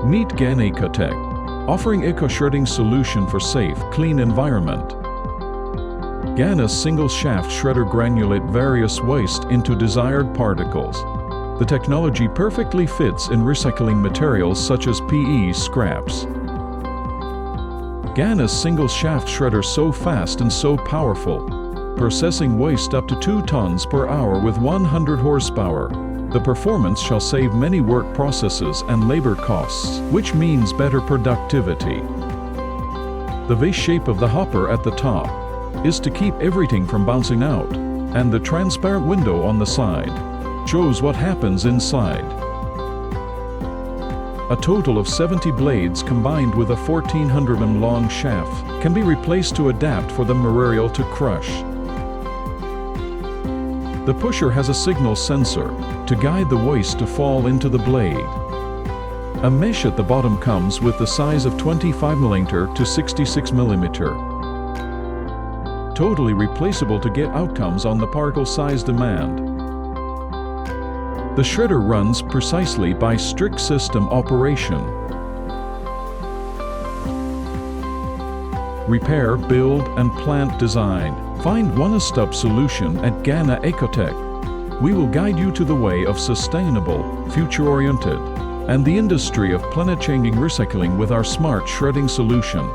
Meet GANAECOTECH, offering eco-shredding solution for safe, clean environment. GANA's single-shaft shredder granulate various waste into desired particles. The technology perfectly fits in recycling materials such as PE scraps. GANA's single-shaft shredder so fast and so powerful, processing waste up to 2 tons per hour with 100 horsepower. The performance shall save many work processes and labor costs, which means better productivity. The V shape of the hopper at the top is to keep everything from bouncing out, and the transparent window on the side shows what happens inside. A total of 70 blades combined with a 1400 mm long shaft can be replaced to adapt for the material to crush. The pusher has a signal sensor to guide the waste to fall into the blade. A mesh at the bottom comes with the size of 25 mm to 66 mm. Totally replaceable to get outcomes on the particle size demand. The shredder runs precisely by strict system operation. Repair, build, and plant design. Find one-stop solution at GANAECOTECH. We will guide you to the way of sustainable, future-oriented, and the industry of planet-changing recycling with our smart shredding solution.